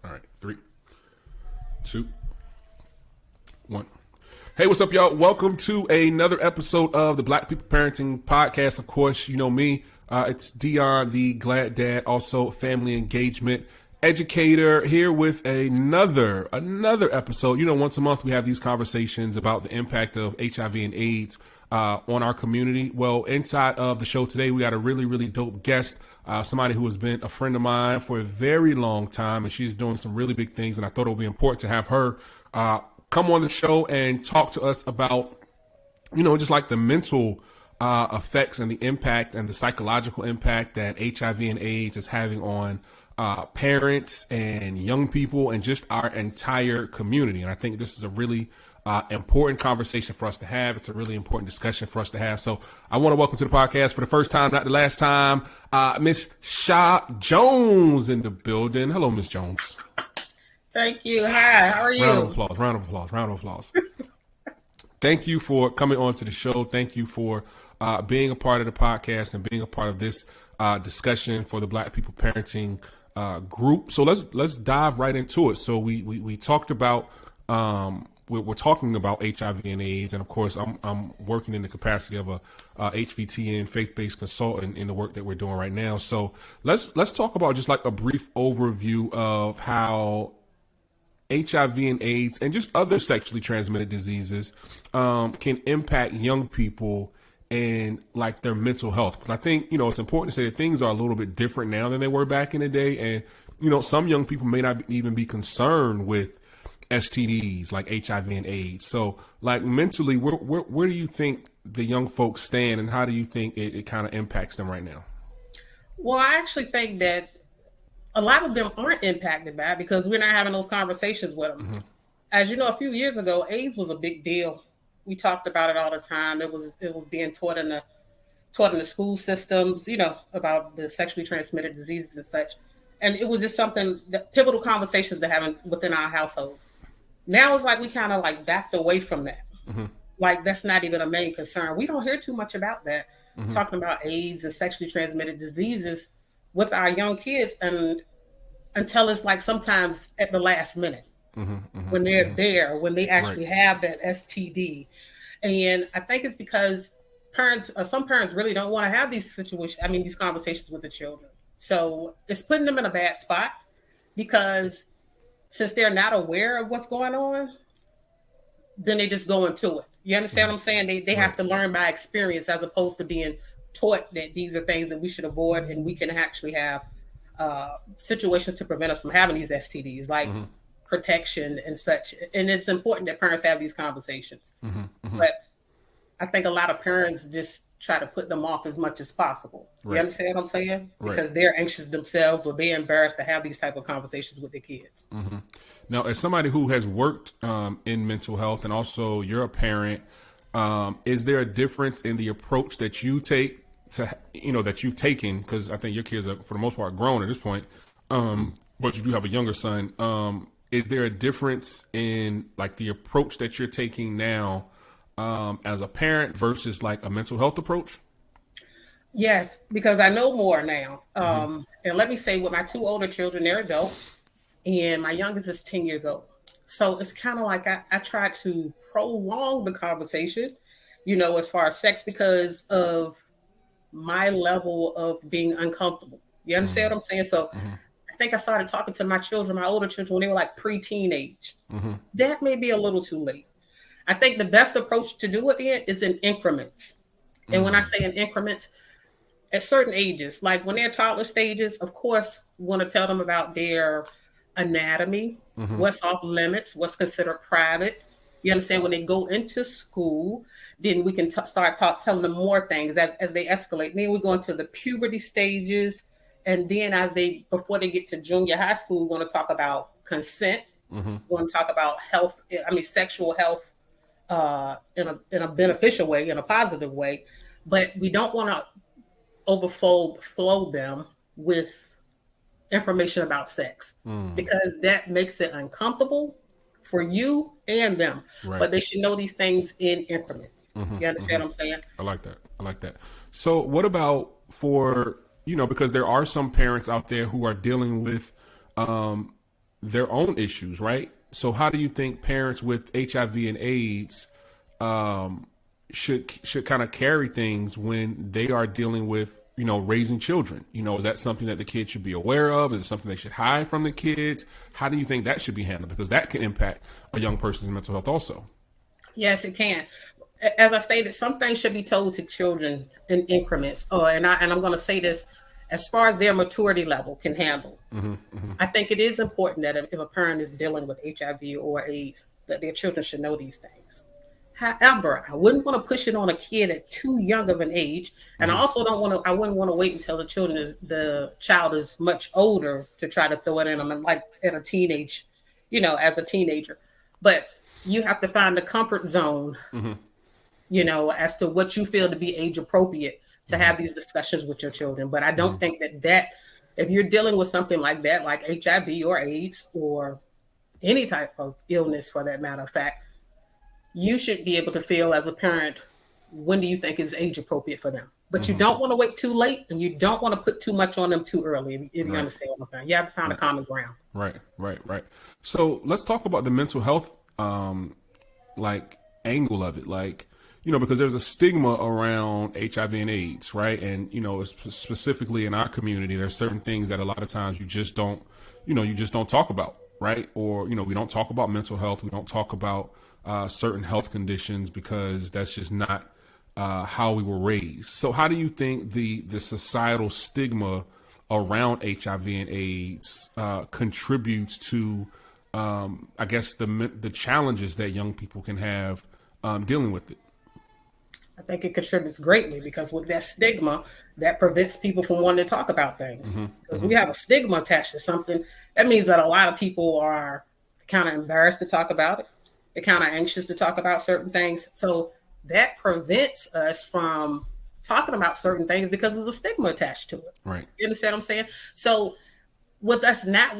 All right, 3, 2, 1. Hey, what's up, y'all? Welcome to another episode of the Black People Parenting Podcast. Of course, you know me. It's Dion, the Glad Dad, also family engagement educator, here with another episode. You know, once a month we have these conversations about the impact of HIV and AIDS on our community. Well, inside of the show today, we got a really dope guest, somebody who has been a friend of mine for a very long time, and she's doing some really big things, and I thought it would be important to have her come on the show and talk to us about, you know, just like the mental effects and the impact and the psychological impact that HIV and AIDS is having on parents and young people and just our entire community. And I think this is a really important conversation for us to have. It's a really important discussion for us to have. So I want to welcome to the podcast for the first time, not the last time, Miss Sha Jones in the building. Hello, Miss Jones. Thank you. Hi, how are you? Round of applause. Thank you for coming on to the show. Thank you for being a part of the podcast and being a part of this discussion for the Black People Parenting group. So let's dive right into it. So we talked about we're talking about HIV and AIDS, and of course I'm working in the capacity of a HVTN faith-based consultant in the work that we're doing right now. So let's talk about just like a brief overview of how HIV and AIDS and just other sexually transmitted diseases can impact young people and like their mental health. Because I think, you know, it's important to say that things are a little bit different now than they were back in the day. And, you know, some young people may not even be concerned with STDs like HIV and AIDS. So like mentally, where do you think the young folks stand, and how do you think it kind of impacts them right now? Well, I actually think that a lot of them aren't impacted by it because we're not having those conversations with them. Mm-hmm. As you know, a few years ago, AIDS was a big deal. We talked about it all the time. It was being taught in the school systems, you know, about the sexually transmitted diseases and such. And it was just something that pivotal conversations to have within our household. Now it's like we kind of like backed away from that. Mm-hmm. Like that's not even a main concern. We don't hear too much about that. Mm-hmm. Talking about AIDS and sexually transmitted diseases with our young kids, and until it's like sometimes at the last minute when they're there, when they actually have that STD. And I think it's because some parents really don't want to have these these conversations with the children. So it's putting them in a bad spot because since they're not aware of what's going on, then they just go into it. You understand what I'm saying? They have to learn by experience as opposed to being taught that these are things that we should avoid, and we can actually have situations to prevent us from having these STDs, like protection and such. And it's important that parents have these conversations. But I think a lot of parents just try to put them off as much as possible. You understand what I'm saying? Because they're anxious themselves, or they're embarrassed to have these type of conversations with their kids. Now, as somebody who has worked in mental health, and also you're a parent, is there a difference in the approach that you take to, you know, that you've taken? Because I think your kids are, for the most part, grown at this point, but you do have a younger son. Is there a difference in like the approach that you're taking now as a parent versus like a mental health approach? Yes, because I know more now. And let me say, with my two older children, they're adults, and my youngest is 10 years old. So it's kind of like I try to prolong the conversation, you know, as far as sex, because of my level of being uncomfortable. You understand what I'm saying? So I think I started talking to my older children, when they were like pre-teen age. That may be a little too late. I think the best approach to do it is in increments. And when I say in increments, at certain ages, like when they're toddler stages, of course, we want to tell them about their anatomy, what's off limits, what's considered private. You understand? When they go into school, then we can start telling them more things as they escalate. And then we go into the puberty stages. And then before they get to junior high school, we want to talk about consent. We want to talk about sexual health in a beneficial way, in a positive way. But we don't want to overflow them with information about sex because that makes it uncomfortable for you and them. But they should know these things in increments. You understand what I'm saying? I like that. So what about for, you know, because there are some parents out there who are dealing with their own issues, right? So how do you think parents with HIV and AIDS should kind of carry things when they are dealing with, raising children? Is that something that the kids should be aware of? Is it something they should hide from the kids? How do you think that should be handled? Because that can impact a young person's mental health also. Yes, it can. As I stated, some things should be told to children in increments. And I'm going to say this, as far as their maturity level can handle. I think it is important that if a parent is dealing with HIV or AIDS, that their children should know these things. However, I wouldn't want to push it on a kid at too young of an age, and I also I wouldn't want to wait until the child is much older to try to throw it in them, like at a teenage, as a teenager. But you have to find the comfort zone, as to what you feel to be age appropriate to have these discussions with your children. But I don't think that if you're dealing with something like that, like HIV or AIDS or any type of illness for that matter of fact, you should be able to feel as a parent, when do you think is age appropriate for them? But you don't want to wait too late, and you don't want to put too much on them too early, if you understand what I'm saying. You have to find a common ground. Right. So let's talk about the mental health angle of it. Because there's a stigma around HIV and AIDS, right? And, specifically in our community, there's certain things that a lot of times you just don't talk about, right? Or, we don't talk about mental health. We don't talk about certain health conditions because that's just not how we were raised. So how do you think the societal stigma around HIV and AIDS contributes to, I guess, the challenges that young people can have dealing with it? I think it contributes greatly because with that stigma, that prevents people from wanting to talk about things. Because we have a stigma attached to something, that means that a lot of people are kind of embarrassed to talk about it. They're kind of anxious to talk about certain things. So that prevents us from talking about certain things because there's a stigma attached to it. Right. You understand what I'm saying? So with us not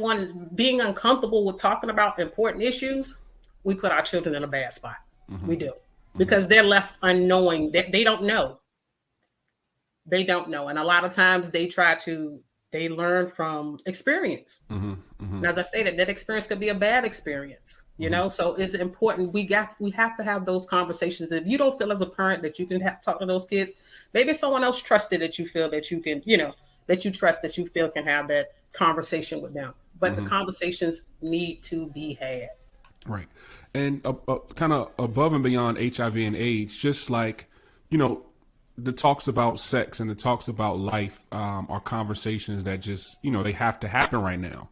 being uncomfortable with talking about important issues, we put our children in a bad spot. We do. Because they're left unknowing. They don't know. They don't know. And a lot of times they learn from experience. And as I stated, that experience could be a bad experience, so it's important. We have to have those conversations. If you don't feel as a parent that you can talk to those kids, maybe someone else trusted that you feel that you can, that you trust, that you feel can have that conversation with them. But the conversations need to be had. Right. And kind of above and beyond HIV and AIDS, just like, the talks about sex and the talks about life are conversations that just, they have to happen right now.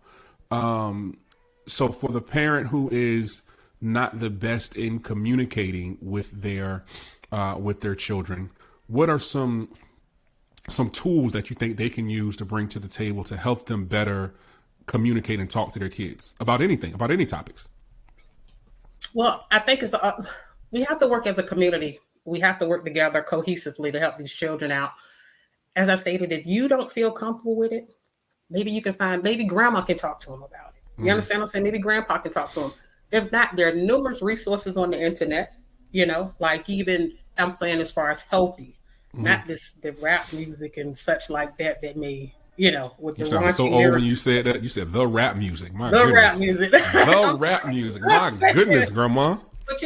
So for the parent who is not the best in communicating with their children, what are some tools that you think they can use to bring to the table to help them better communicate and talk to their kids about anything, about any topics? Well, I think we have to work as a community. We have to work together cohesively to help these children out. As I stated, if you don't feel comfortable with it, maybe you can maybe grandma can talk to them about it. You understand what I'm saying? Maybe grandpa can talk to them. If not, there are numerous resources on the internet, like even I'm saying as far as healthy, not the rap music and such like that may, with the raunchy so old when you said that. You said the rap music. My goodness. Rap music. The rap music. My goodness, grandma. But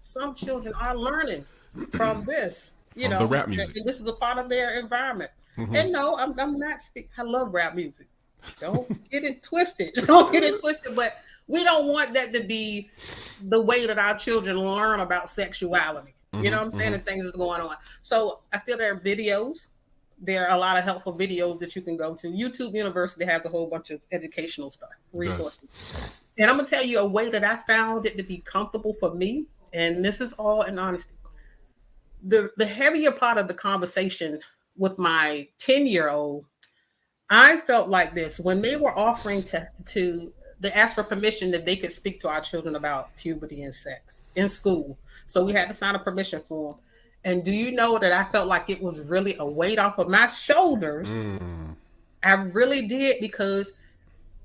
some children are learning from this, the rap music. And this is a part of their environment. And no, I'm not speaking. I love rap music. Don't get it twisted. But we don't want that to be the way that our children learn about sexuality. You know what I'm saying? And things that's going on. So I feel there are videos. There are a lot of helpful videos that you can go to. YouTube University has a whole bunch of educational stuff, resources. Yes. And I'm going to tell you a way that I found it to be comfortable for me. And this is all in honesty. The heavier part of the conversation with my 10-year-old, I felt like this when they were offering they asked for permission that they could speak to our children about puberty and sex in school. So we had to sign a permission form. And do you know that I felt like it was really a weight off of my shoulders? I really did, because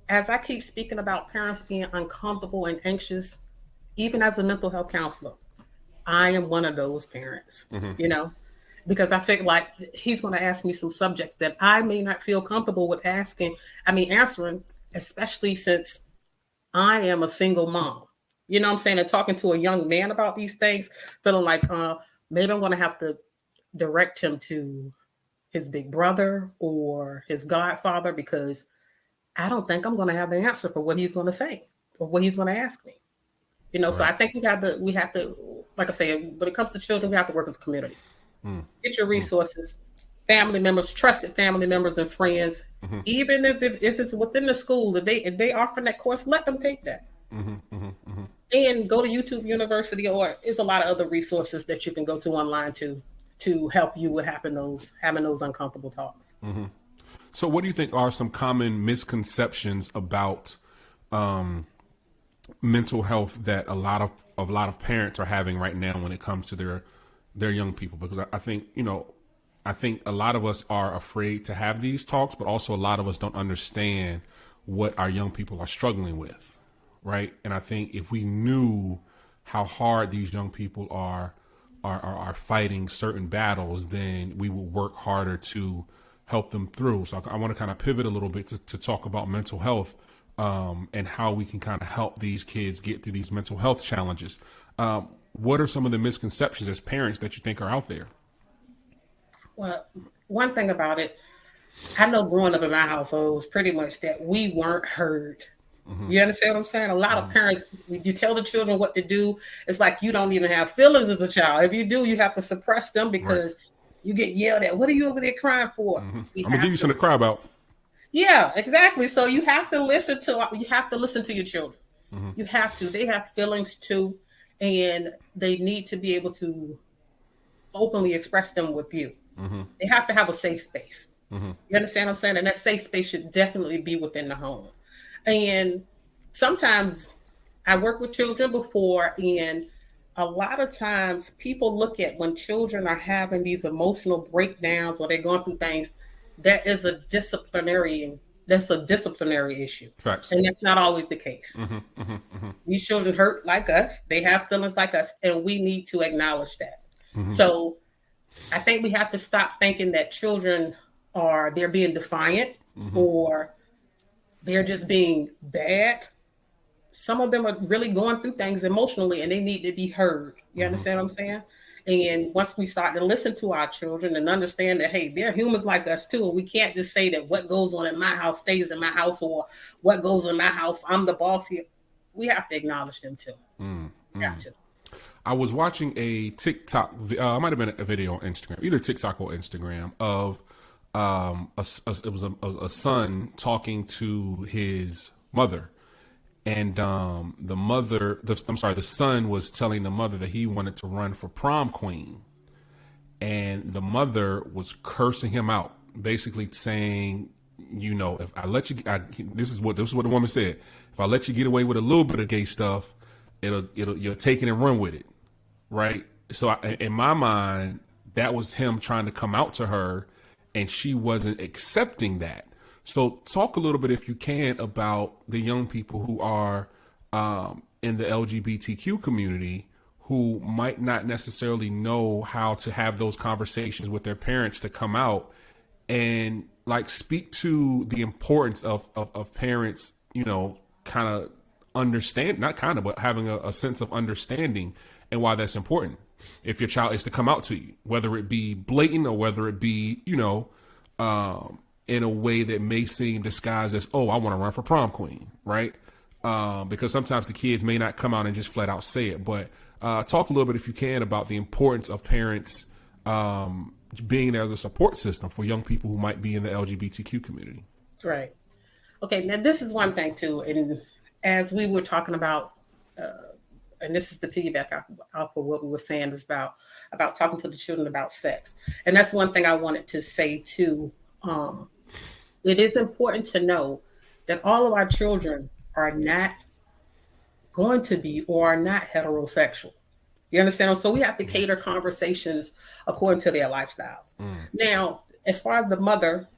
as I keep speaking about parents being uncomfortable and anxious, even as a mental health counselor, I am one of those parents, because I feel like he's going to ask me some subjects that I may not feel comfortable with answering. especially since I am a single mom. You know what I'm saying? And talking to a young man about these things, feeling like maybe I'm going to have to direct him to his big brother or his godfather because I don't think I'm going to have the answer for what he's going to say or what he's going to ask me. You know, Right. so I think we have to, like I say, when it comes to children, we have to work as a community. Get your resources, family members, trusted family members and friends. Even if it's within the school, if they offer that course, let them take that. And go to YouTube University, or there's a lot of other resources that you can go to online to help you with having those uncomfortable talks. So what do you think are some common misconceptions about mental health that a lot of parents are having right now when it comes to their young people? Because I think, I think a lot of us are afraid to have these talks, but also a lot of us don't understand what our young people are struggling with, right? And I think if we knew how hard these young people are fighting certain battles, then we will work harder to help them through. So I want to kind of pivot a little bit to talk about mental health and how we can kind of help these kids get through these mental health challenges. What are some of the misconceptions as parents that you think are out there? Well, one thing about it, I know growing up in my household, it was pretty much that we weren't heard. You understand what I'm saying? A lot of parents, when you tell the children what to do, it's like you don't even have feelings as a child. If you do, you have to suppress them because you get yelled at. What are you over there crying for? I'm gonna give you something to cry about. Yeah, exactly. So you have to listen to your children. You have to. They have feelings too, and they need to be able to openly express them with you. They have to have a safe space. You understand what I'm saying? And that safe space should definitely be within the home. And sometimes I worked with children before, and a lot of times people look at when children are having these emotional breakdowns or they're going through things, that's a disciplinary issue. Facts. And that's not always the case. These children hurt like us. They have feelings like us, and we need to acknowledge that. So I think we have to stop thinking that children they're being defiant or they're just being bad. Some of them are really going through things emotionally and they need to be heard. You understand what I'm saying? And once we start to listen to our children and understand that, hey, they're humans like us too. We can't just say that what goes on in my house stays in my house, or what goes in my house, I'm the boss here. We have to acknowledge them too. We have to. I was watching a TikTok, it might have been a video on Instagram, either TikTok or Instagram, of it was a son talking to his mother, and the son was telling the mother that he wanted to run for prom queen, and the mother was cursing him out, basically saying, if I let you, this is what the woman said: if I let you get away with a little bit of gay stuff, you'll take it and run with it, right? So in my mind, that was him trying to come out to her, and she wasn't accepting that. So talk a little bit, if you can, about the young people who are in the LGBTQ community who might not necessarily know how to have those conversations with their parents to come out, and speak to the importance of parents, kind of understand, not kind of, but having a sense of understanding, and why that's important if your child is to come out to you, whether it be blatant or whether it be, in a way that may seem disguised as, oh, I want to run for prom queen, right? Because sometimes the kids may not come out and just flat out say it. But talk a little bit, if you can, about the importance of parents being there as a support system for young people who might be in the LGBTQ community. Right. Okay, now this is one thing too, and as we were talking about, and this is the piggyback off of what we were saying, is about talking to the children about sex. And that's one thing I wanted to say too. It is important to know that all of our children are not going to be or are not heterosexual. You understand? So we have to cater conversations according to their lifestyles. Now, as far as the mother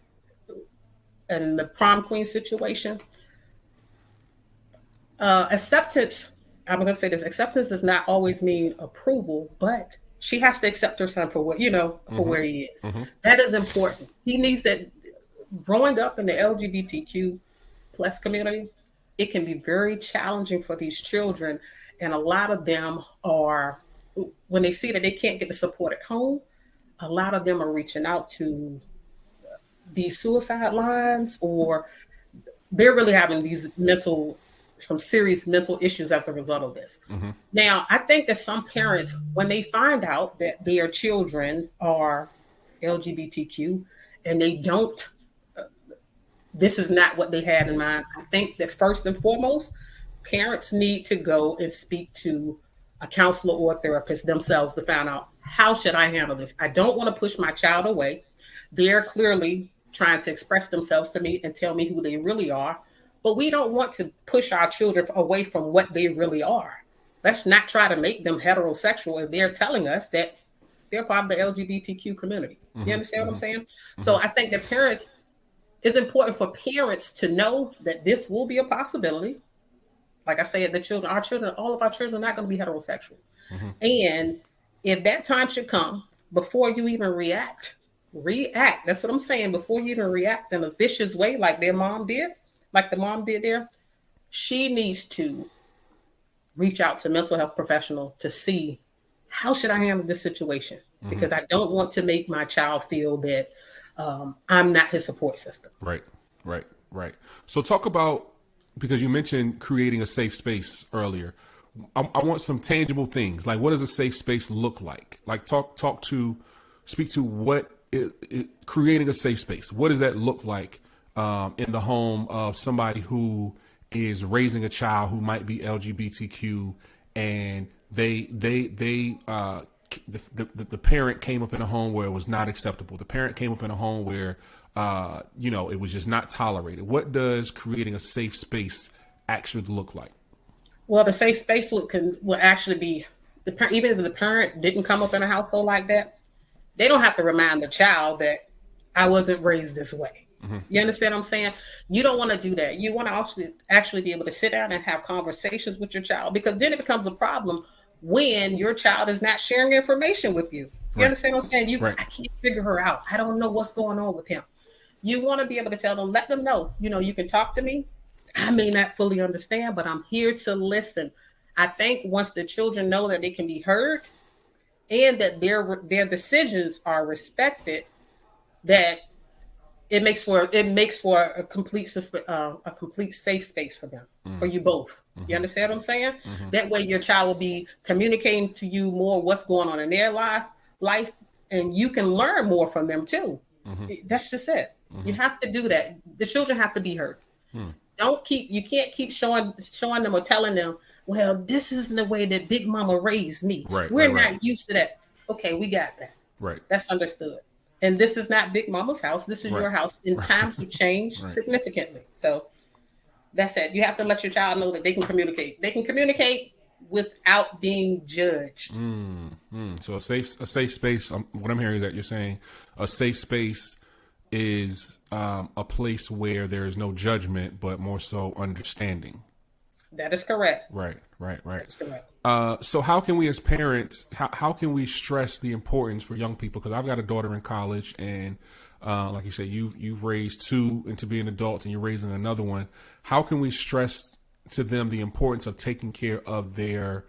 and the prom queen situation, acceptance, I'm going to say this, acceptance does not always mean approval, but she has to accept her son for what, for where he is. That is important. He needs that. Growing up in the LGBTQ plus community, it can be very challenging for these children. And a lot of them are, when they see that they can't get the support at home, a lot of them are reaching out to these suicide lines, or they're really having some serious mental issues as a result of this. Now, I think that some parents, when they find out that their children are LGBTQ and they don't, this is not what they had in mind. I think that first and foremost, parents need to go and speak to a counselor or a therapist themselves to find out, how should I handle this? I don't want to push my child away. They're clearly trying to express themselves to me and tell me who they really are. But we don't want to push our children away from what they really are. Let's not try to make them heterosexual if they're telling us that they're part of the LGBTQ community. You understand what I'm saying? So I think that it's important for parents to know that this will be a possibility. Like I said, all of our children are not going to be heterosexual. And if that time should come, before you even react. That's what I'm saying. Before you even react in a vicious way, like the mom did there, she needs to reach out to a mental health professional to see, how should I handle this situation? Because I don't want to make my child feel that I'm not his support system. Right. So talk about, because you mentioned creating a safe space earlier. I want some tangible things. Like, what does a safe space look like? Like, speak to what creating a safe space. What does that look like in the home of somebody who is raising a child who might be LGBTQ, and the parent came up in a home where it was not acceptable. The parent came up in a home where it was just not tolerated. What does creating a safe space actually look like? Well, the safe space will actually be, even if the parent didn't come up in a household like that, they don't have to remind the child that I wasn't raised this way. You understand what I'm saying? You don't want to do that. You want to actually be able to sit down and have conversations with your child, because then it becomes a problem when your child is not sharing information with you. You understand what I'm saying? I can't figure her out. I don't know what's going on with him. You want to be able to tell them, let them know, you can talk to me. I may not fully understand, but I'm here to listen. I think once the children know that they can be heard and that their decisions are respected, that it makes for a complete safe space for them, for you both. You understand what I'm saying? That way your child will be communicating to you more what's going on in their life, and you can learn more from them too. That's just it. You have to do that. The children have to be heard. You can't keep showing them or telling them, well, this isn't the way that Big Mama raised me. We're not used to that. Okay, we got that. That's understood. And this is not Big Mama's house. This is your house. And times have changed significantly. So that's it. You have to let your child know that they can communicate. They can communicate without being judged. So a safe space. What I'm hearing is that you're saying a safe space is a place where there is no judgment, but more so understanding. That is correct. Right. That's correct. So how can we as parents, how can we stress the importance for young people? Because I've got a daughter in college, and like you said, you've raised two into being adults, and you're raising another one. How can we stress to them the importance of taking care of their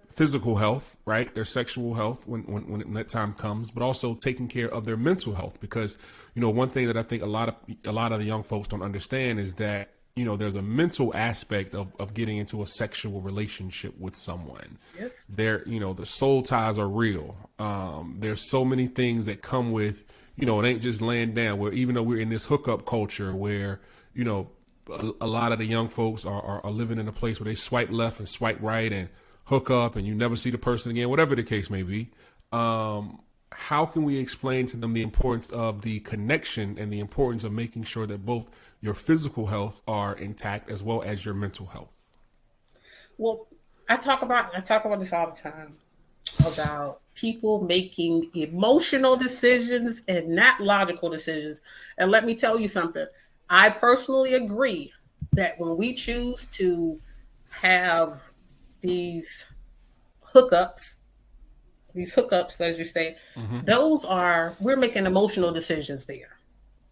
physical health, right? Their sexual health when that time comes, but also taking care of their mental health. Because, one thing that I think a lot of the young folks don't understand is that, there's a mental aspect of getting into a sexual relationship with someone. Yes. The soul ties are real. There's so many things that come with, it ain't just laying down, where even though we're in this hookup culture where, a lot of the young folks are living in a place where they swipe left and swipe right and hook up, and you never see the person again, whatever the case may be. How can we explain to them the importance of the connection and the importance of making sure that both your physical health are intact as well as your mental health? Well, I talk about this all the time, about people making emotional decisions and not logical decisions. And let me tell you something. I personally agree that when we choose to have these hookups, as you say, we're making emotional decisions there.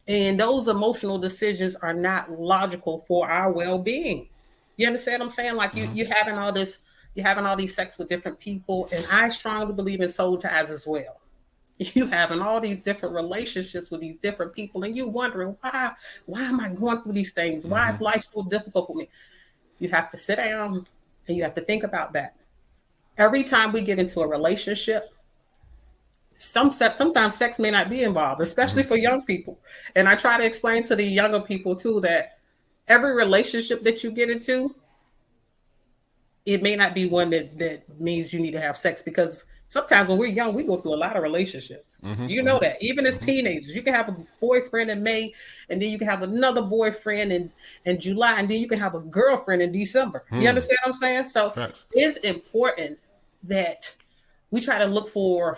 And those emotional decisions are not logical for our well-being. You understand what I'm saying? Like you having all this, you're having all these sex with different people, and I strongly believe in soul ties as well. You having all these different relationships with these different people, and you wondering why am I going through these things? Why is life so difficult for me? You have to sit down and you have to think about that. Every time we get into a relationship, sometimes sex may not be involved, especially for young people. And I try to explain to the younger people too that every relationship that you get into, it may not be one that means you need to have sex, because sometimes when we're young, we go through a lot of relationships. You know that. Even as teenagers, you can have a boyfriend in May, and then you can have another boyfriend in July, and then you can have a girlfriend in December. You understand what I'm saying? So it's important that we try to look for,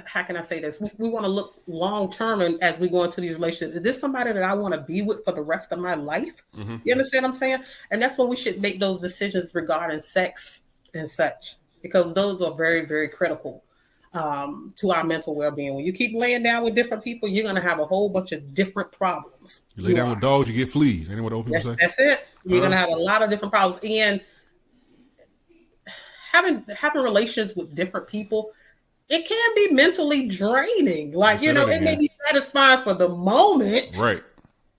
how can I say this? We want to look long term, and as we go into these relationships, is this somebody that I want to be with for the rest of my life? You understand what I'm saying? And that's when we should make those decisions regarding sex and such, because those are very, very critical to our mental well-being. When you keep laying down with different people, you're going to have a whole bunch of different problems. You lay down with dogs, you get fleas. Ain't what old people say? That's it. You're going to have a lot of different problems. And having relations with different people, it can be mentally draining. Like, it may be satisfying for the moment. Right.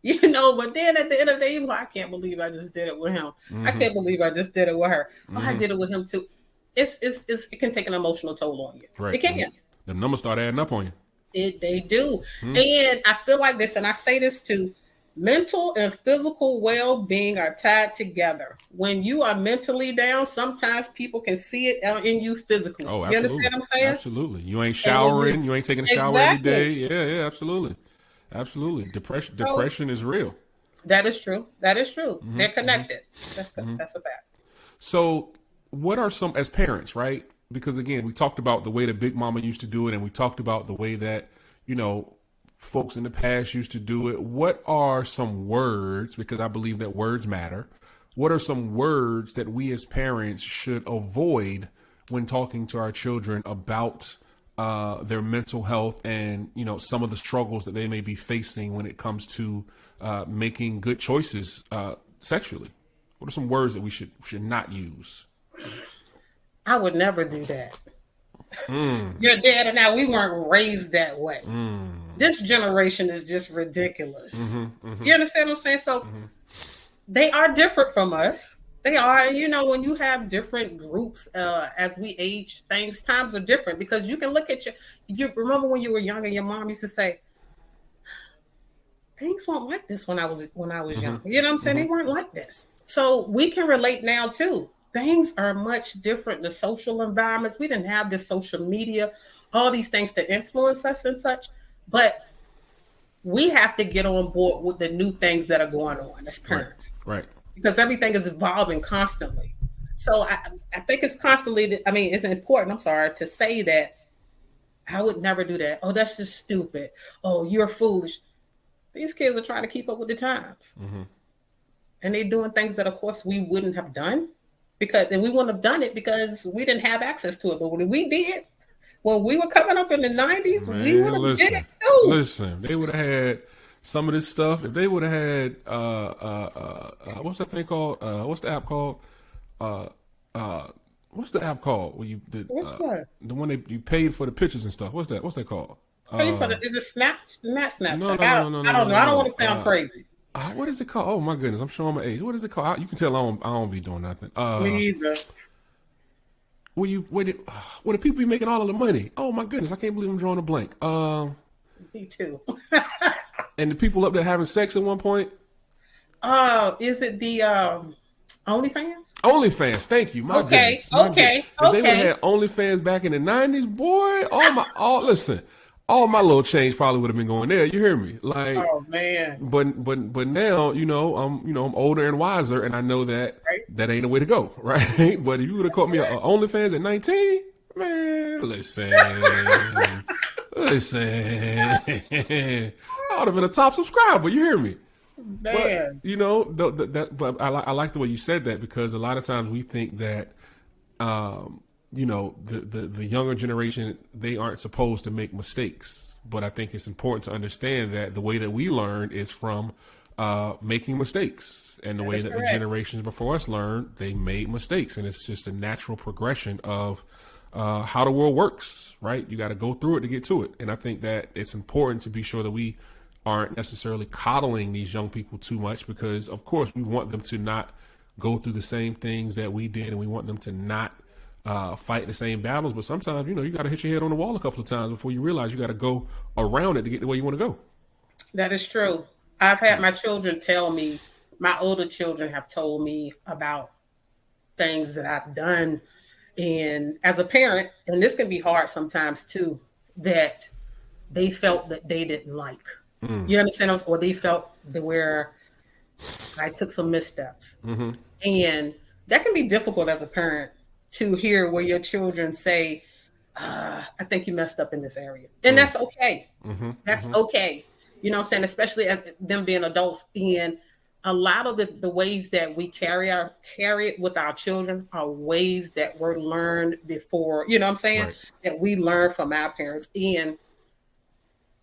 But then at the end of the day, you're like, I can't believe I just did it with him. I can't believe I just did it with her. Oh, I did it with him too. It can take an emotional toll on you. Right. It can. The numbers start adding up on you. They do. And I feel like this, and I say this too, mental and physical well-being are tied together. When you are mentally down, sometimes people can see it in you physically. Oh, absolutely. You understand what I'm saying? Absolutely. You ain't showering. You ain't taking a shower every day. Yeah, absolutely. Absolutely. Depression is real. That is true. They're connected. That's a fact. So what are some, as parents, right? Because again, we talked about the way that Big Mama used to do it, and we talked about the way that, folks in the past used to do it. What are some words, because I believe that words matter, what are some words that we as parents should avoid when talking to our children about their mental health and, some of the struggles that they may be facing when it comes to making good choices sexually? What are some words that we should not use? I would never do that. Your dad and I, we weren't raised that way. This generation is just ridiculous. You understand what I'm saying? So they are different from us. They are, when you have different groups as we age, times are different, because you can look at you remember when you were younger, your mom used to say, things weren't like this when I was young. You know what I'm saying? They weren't like this. So we can relate now too. Things are much different. The social environments, we didn't have this social media, all these things to influence us and such, but we have to get on board with the new things that are going on as parents. Right. Because everything is evolving constantly. So I think it's constantly, it's important, to say that I would never do that. Oh, that's just stupid. Oh, you're foolish. These kids are trying to keep up with the times. And they're doing things that, of course, we wouldn't have done. And we wouldn't have done it because we didn't have access to it. But when we did, when we were coming up in the 90s, we would have did it too. Listen, they would have had some of this stuff. If they would have had, what's that thing called? What's the app called? What's the app called? Where you did, the one you paid for the pictures and stuff. What's that called? Is it Snap? Not Snapchat. No, I don't know. I don't want to sound crazy. What is it called? Oh my goodness, I'm showing my age. What is it called? You can tell I don't be doing nothing. Me either. Where the people be making all of the money? Oh my goodness, I can't believe I'm drawing a blank. Me too. And the people up there having sex at one point. Is it the OnlyFans? OnlyFans, thank you. My goodness. Okay. If they would have had OnlyFans back in the 90s, boy, listen. All my little change probably would have been going there. You hear me? Like, oh man. But now, I'm older and wiser, and I know that that ain't the way to go, right? But if you would have caught me on OnlyFans at 19, man, listen, I would have been a top subscriber. You hear me? Man. But, but I like the way you said that, because a lot of times we think that the younger generation, they aren't supposed to make mistakes. but I think it's important to understand that the way that we learn is from making mistakes, and the way that the generations before us learned, they made mistakes, and it's just a natural progression of how the world works, right? You got to go through it to get to it, and I think that it's important to be sure that we aren't necessarily coddling these young people too much, because of course we want them to not go through the same things that we did, and we want them to not fight the same battles. But sometimes, you got to hit your head on the wall a couple of times before you realize you got to go around it to get the way you want to go. That is true. I've had my children tell me, my older children have told me about things that I've done. And as a parent, and this can be hard sometimes too, that they felt that they didn't like. You understand? Or they felt that where I took some missteps. And that can be difficult as a parent to hear where your children say, I think you messed up in this area. And that's okay. That's okay. You know what I'm saying? Especially as them being adults. And a lot of the ways that we carry it with our children are ways that were learned before, you know what I'm saying? Right. That we learned from our parents. And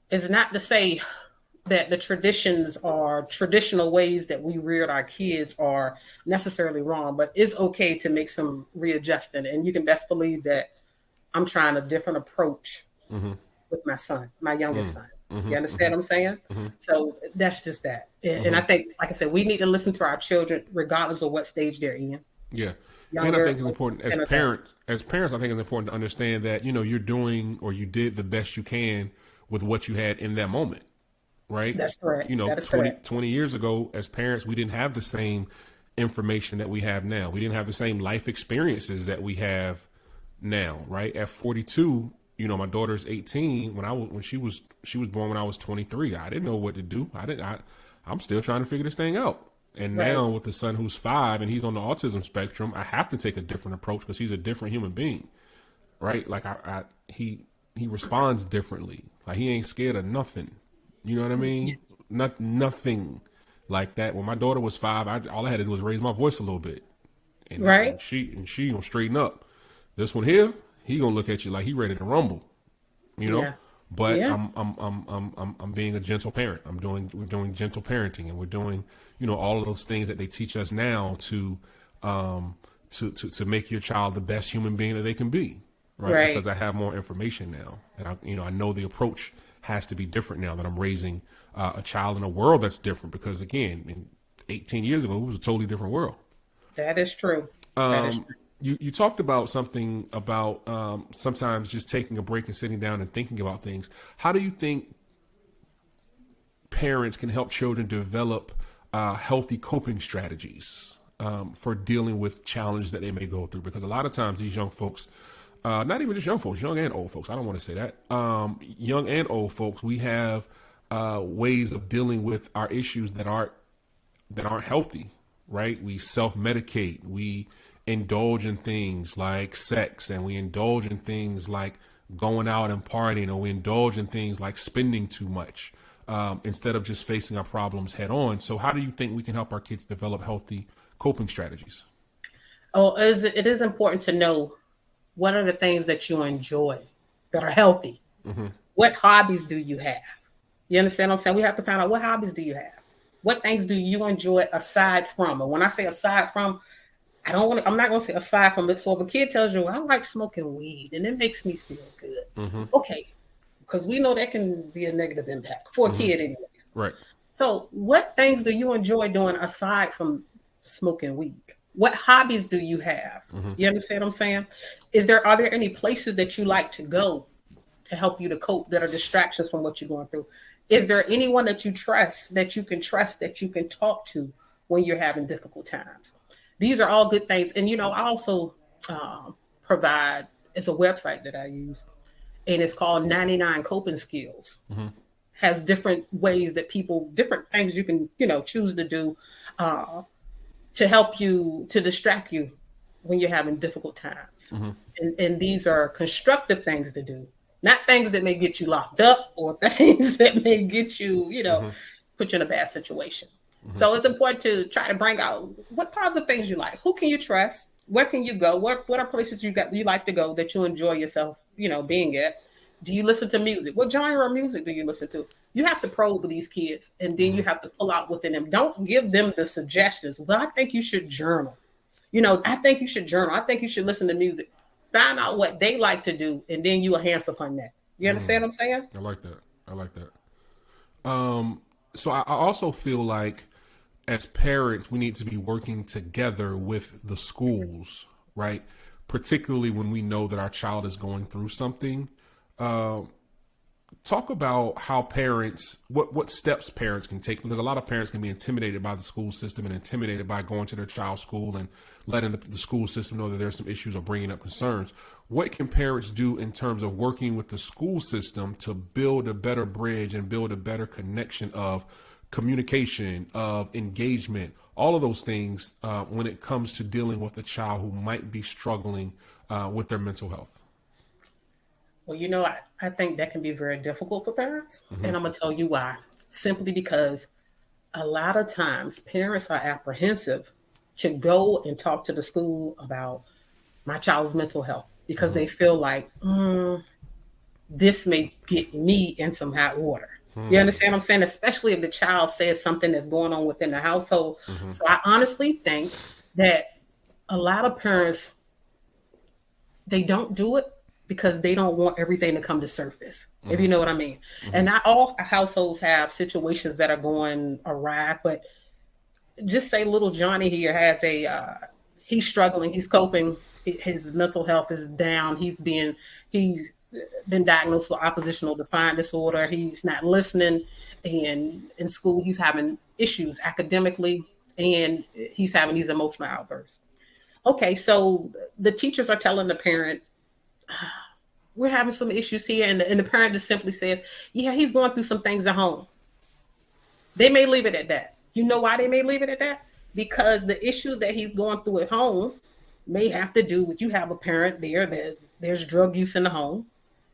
it's not to say that the traditions or traditional ways that we reared our kids are necessarily wrong, but it's okay to make some readjusting. And you can best believe that I'm trying a different approach with my son, my youngest son. You understand what I'm saying? So that's just that. And I think, like I said, we need to listen to our children regardless of what stage they're in. Yeah. Younger, and I think it's important as parents, I think it's important to understand that, you're doing, or you did the best you can with what you had in that moment. Right? That's correct. 20 years ago, as parents, we didn't have the same information that we have now. We didn't have the same life experiences that we have now. Right? At 42, my daughter's 18. When she was born when I was 23. I didn't know what to do. I'm still trying to figure this thing out. And now with the son who's 5 and he's on the autism spectrum, I have to take a different approach because he's a different human being. Right? Like he responds differently. Like he ain't scared of nothing. You know what I mean? Nothing like that. When my daughter was 5, all I had to do was raise my voice a little bit, and she gonna straighten up. This one here, he gonna look at you like he ready to rumble, Yeah. But I'm being a gentle parent. We're doing gentle parenting, and we're doing all of those things that they teach us now to make your child the best human being that they can be, right? Because I have more information now, and I know the approach has to be different now that I'm raising a child in a world that's different, because again, 18 years ago, it was a totally different world. That is true. You talked about something about sometimes just taking a break and sitting down and thinking about things. How do you think parents can help children develop healthy coping strategies for dealing with challenges that they may go through? Because a lot of times these young folks, not even just young folks, young and old folks, I don't want to say that, young and old folks, we have ways of dealing with our issues that aren't healthy, right? We self-medicate, we indulge in things like sex, and we indulge in things like going out and partying, or we indulge in things like spending too much instead of just facing our problems head on. So how do you think we can help our kids develop healthy coping strategies? It is important to know what are the things that you enjoy that are healthy. What hobbies do you have? You understand what I'm saying? We have to find out, what hobbies do you have? What things do you enjoy aside from? And when I say aside from, I'm not going to say aside from it. So if a kid tells you, I like smoking weed and it makes me feel good. Okay. Because we know that can be a negative impact for a kid anyways. Right. So what things do you enjoy doing aside from smoking weed? What hobbies do you have? You understand what I'm saying? Are there any places that you like to go to help you to cope that are distractions from what you're going through? Is there anyone that you trust, that you can talk to when you're having difficult times? These are all good things. And, I also provide, it's a website that I use, and it's called 99 Coping Skills. Has different ways that different things you can, choose to do to help you, to distract you when you're having difficult times. And these are constructive things to do, not things that may get you locked up or things that may get you, put you in a bad situation. So it's important to try to bring out what positive things you like. Who can you trust? Where can you go? What are places you like to go that you enjoy yourself, being at? Do you listen to music? What genre of music do you listen to? You have to probe these kids, and then you have to pull out within them. Don't give them the suggestions. Well, I think you should journal. I think you should journal. I think you should listen to music. Find out what they like to do, and then you enhance upon that. You understand what I'm saying? I like that. I like that. So I also feel like as parents, we need to be working together with the schools, right? Particularly when we know that our child is going through something. Talk about how parents, what steps parents can take, because a lot of parents can be intimidated by the school system and intimidated by going to their child's school and letting the school system know that there's some issues or bringing up concerns. What can parents do in terms of working with the school system to build a better bridge and build a better connection of communication, of engagement, all of those things when it comes to dealing with a child who might be struggling with their mental health? Well, I think that can be very difficult for parents. And I'm going to tell you why. Simply because a lot of times parents are apprehensive to go and talk to the school about my child's mental health because they feel like this may get me in some hot water. You understand what I'm saying? Especially if the child says something that's going on within the household. So I honestly think that a lot of parents, they don't do it because they don't want everything to come to surface, if you know what I mean. And not all households have situations that are going awry, but just say little Johnny here has he's struggling, he's coping, his mental health is down, he's been diagnosed with oppositional defiant disorder, he's not listening, and in school he's having issues academically, and he's having these emotional outbursts. Okay, so the teachers are telling the parent, we're having some issues here, and the parent just simply says, yeah, he's going through some things at home. They may leave it at that. You know why they may leave it at that? Because the issues that he's going through at home may have to do with, you have a parent there that there's drug use in the home.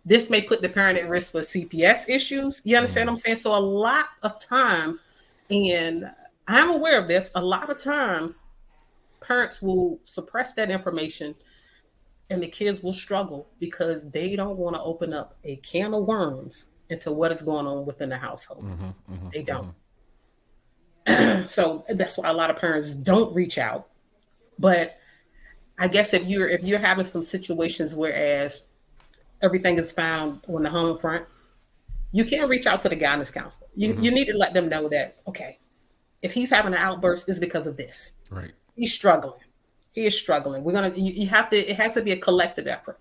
This may put the parent at risk for CPS issues. You understand what I'm saying? So a lot of times, and I'm aware of this, a lot of times parents will suppress that information and the kids will struggle because they don't want to open up a can of worms into what is going on within the household. They don't. So that's why a lot of parents don't reach out. But I guess if you're having some situations whereas everything is found on the home front, you can reach out to the guidance counselor. You need to let them know that, okay, if he's having an outburst, it's because of this. Right. He's struggling. He is struggling. You have to, it has to be a collective effort.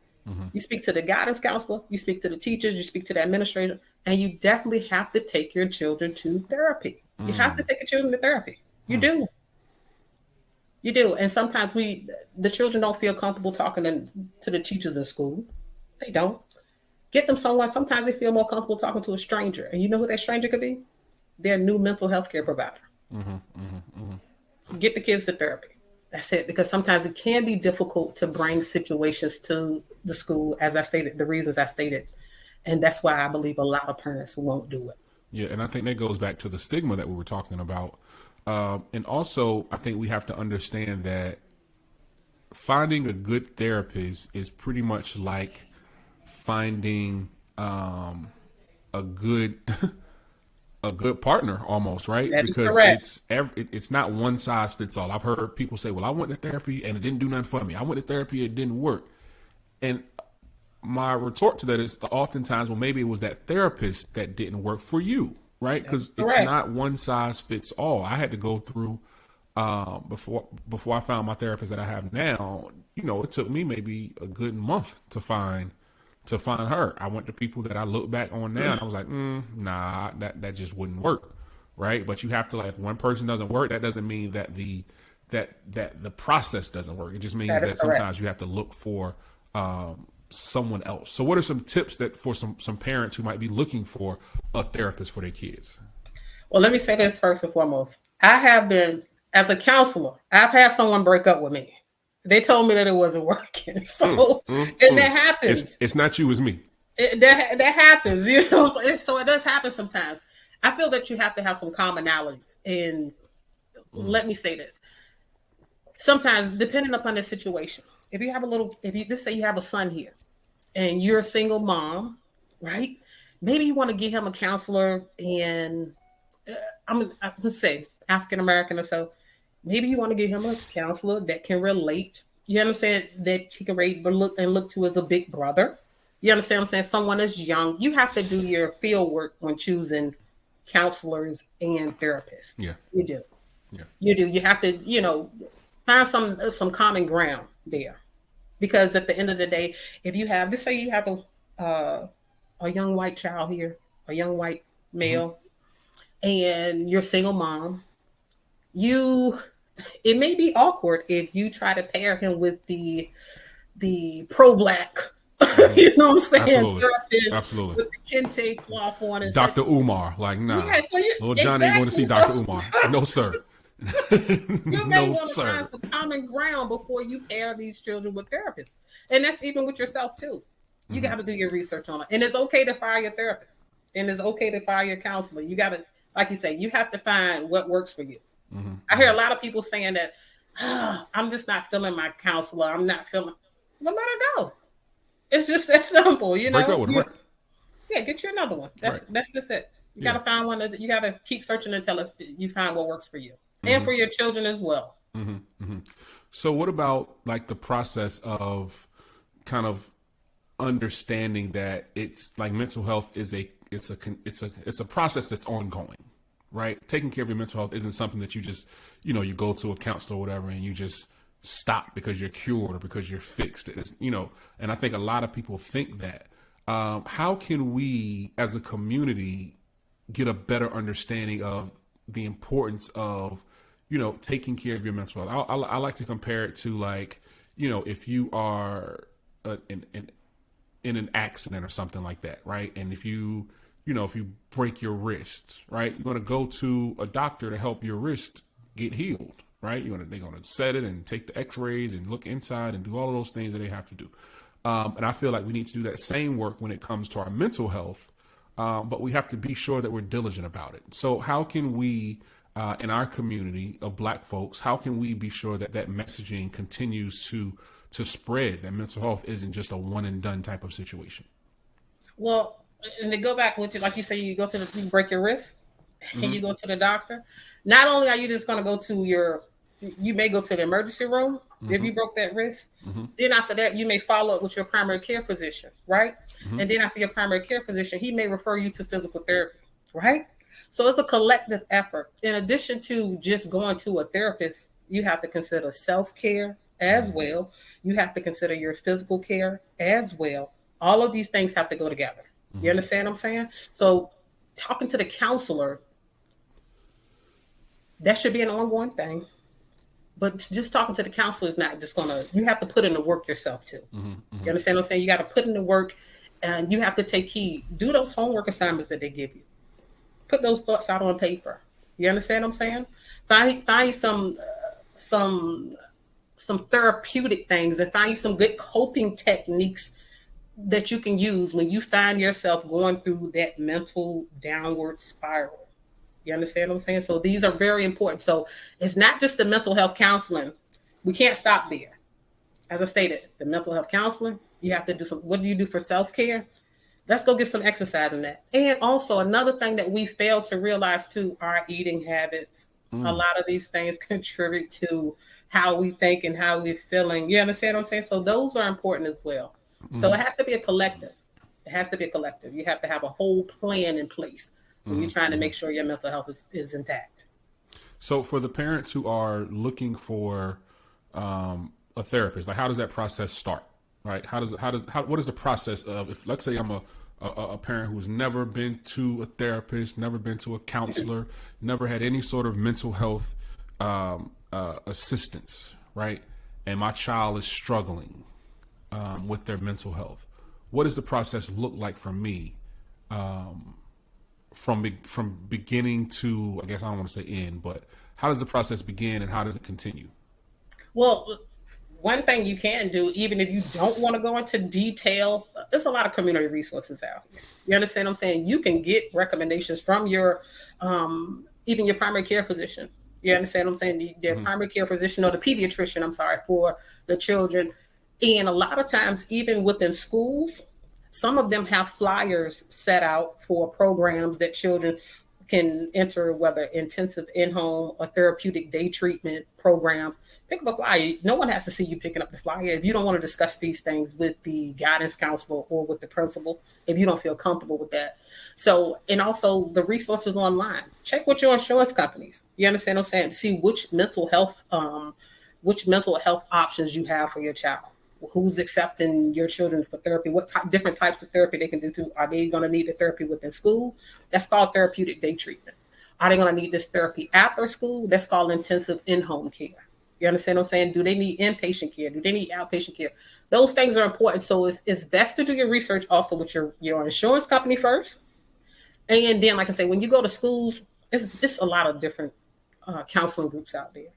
You speak to the guidance counselor, you speak to the teachers, you speak to the administrator, and you definitely have to take your children to therapy. You have to take your children to therapy. You do. You do. And sometimes the children don't feel comfortable talking to the teachers in school. They don't. Get them someone. Sometimes they feel more comfortable talking to a stranger. And you know who that stranger could be? Their new mental health care provider. Get the kids to therapy. That's it. Because sometimes it can be difficult to bring situations to the school, as I stated, the reasons I stated. And that's why I believe a lot of parents won't do it. Yeah, and I think that goes back to the stigma that we were talking about. And also, I think we have to understand that finding a good therapist is pretty much like finding a good a good partner almost, right? That is because correct. it's not one size fits all. I've heard people say, well, I went to therapy and it didn't do nothing for me. I went to therapy, it didn't work. And my retort to that is oftentimes, well, maybe it was that therapist that didn't work for you, right? Because it's not one size fits all. I had to go through before I found my therapist that I have now. It took me maybe a good month to find her. I went to people that I look back on now and I was like, nah, that just wouldn't work, right? But you have to, if one person doesn't work, that doesn't mean that the process doesn't work. It just means that sometimes you have to look for someone else. So what are some tips that for some parents who might be looking for a therapist for their kids? Well, let me say this first and foremost. I have been, as a counselor, I've had someone break up with me. They told me that it wasn't working. So, and that happens. It's not you, it's me. That happens, so it does happen sometimes. I feel that you have to have some commonalities. And let me say this. Sometimes, depending upon the situation, if you just say you have a son here and you're a single mom right? Maybe you want to get him a counselor, and I'm gonna say African American or so. Maybe you want to get him a counselor that can relate. You understand that he can rate but look to as a big brother. You understand what I'm saying? Someone that's young. You have to do your field work when choosing counselors and therapists. Yeah. You do. Yeah. You do. You have to, find some common ground there. Because at the end of the day, if you have, let's say you have a young white child here, a young white male, and you're a single mom, it may be awkward if you try to pair him with the pro-black, you know what I'm saying? Absolutely. Therapist Absolutely. with the kente cloth on and Dr. Umar, like, nah. Yeah, so Little Johnny ain't going to see Dr. Umar. No, sir. You may No, want to sir. find some common ground before you pair these children with therapists. And that's even with yourself too. You got to do your research on it. And it's okay to fire your therapist. And it's okay to fire your counselor. You got to, like you say, you have to find what works for you. I hear a lot of people saying that, I'm just not feeling my counselor. I'm not feeling, well, let her go. It's just that simple, you know? Break up with him, right? Yeah, get you another one. That's just it. You got to find one you got to keep searching until you find what works for you and for your children as well. So what about like the process of kind of understanding that it's like mental health is it's a process that's ongoing, right? Taking care of your mental health isn't something that you just, you go to a counselor or whatever and you just stop because you're cured or because you're fixed. It's, and I think a lot of people think that. How can we as a community get a better understanding of the importance of, taking care of your mental health? I like to compare it to like, if you are in an accident or something like that, right? And if you break your wrist, right, you're going to go to a doctor to help your wrist get healed, right? They're going to set it and take the x-rays and look inside and do all of those things that they have to do. And I feel like we need to do that same work when it comes to our mental health, but we have to be sure that we're diligent about it. So how can we, in our community of Black folks, how can we be sure that that messaging continues to spread, that mental health isn't just a one and done type of situation? Well, and to go back with you, like you say, you break your wrist and you go to the doctor. Not only are you just going to go to you may go to the emergency room if you broke that wrist. Then after that, you may follow up with your primary care physician, right? And then after your primary care physician, he may refer you to physical therapy, right? So it's a collective effort. In addition to just going to a therapist, you have to consider self-care as well. You have to consider your physical care as well. All of these things have to go together. You understand what I'm saying? So talking to the counselor, that should be an ongoing thing. But just talking to the counselor is not just you have to put in the work yourself too. You understand what I'm saying? You got to put in the work and you have to take heed. Do those homework assignments that they give you. Put those thoughts out on paper. You understand what I'm saying? Find some therapeutic things and find you some good coping techniques that you can use when you find yourself going through that mental downward spiral. You understand what I'm saying? So these are very important. So it's not just the mental health counseling. We can't stop there. As I stated, the mental health counseling, you have to do what do you do for self-care? Let's go get some exercise in that. And also another thing that we fail to realize too, our eating habits. A lot of these things contribute to how we think and how we're feeling. You understand what I'm saying? So those are important as well. So it has to be a collective. It has to be a collective. You have to have a whole plan in place when you're trying to make sure your mental health is intact. So for the parents who are looking for a therapist, like how does that process start? Right? What is the process of, if let's say I'm a parent who's never been to a therapist, never been to a counselor, never had any sort of mental health assistance, right? And my child is struggling with their mental health. What does the process look like for me from beginning to, I guess I don't want to say end, but how does the process begin and how does it continue? Well, one thing you can do, even if you don't want to go into detail, there's a lot of community resources out here. You understand what I'm saying? You can get recommendations from your, even your primary care physician. You understand what I'm saying? Their primary care physician or the pediatrician, for the children. And a lot of times, even within schools, Some of them have flyers set out for programs that children can enter, whether intensive in-home or therapeutic day treatment programs. Pick up a flyer. No one has to see you picking up the flyer. If you don't want to discuss these things with the guidance counselor or with the principal, if you don't feel comfortable with that. So, and also the resources online. Check with your insurance companies. You understand what I'm saying? See which mental health options you have for your child. Who's accepting your children for therapy? What different types of therapy they can do too? Are they going to need the therapy within school? That's called therapeutic day treatment. Are they going to need this therapy after school? That's called intensive in-home care. You understand what I'm saying? Do they need inpatient care? Do they need outpatient care? Those things are important. So it's best to do your research also with your insurance company first. And then, like I say, when you go to schools, it's a lot of different counseling groups out there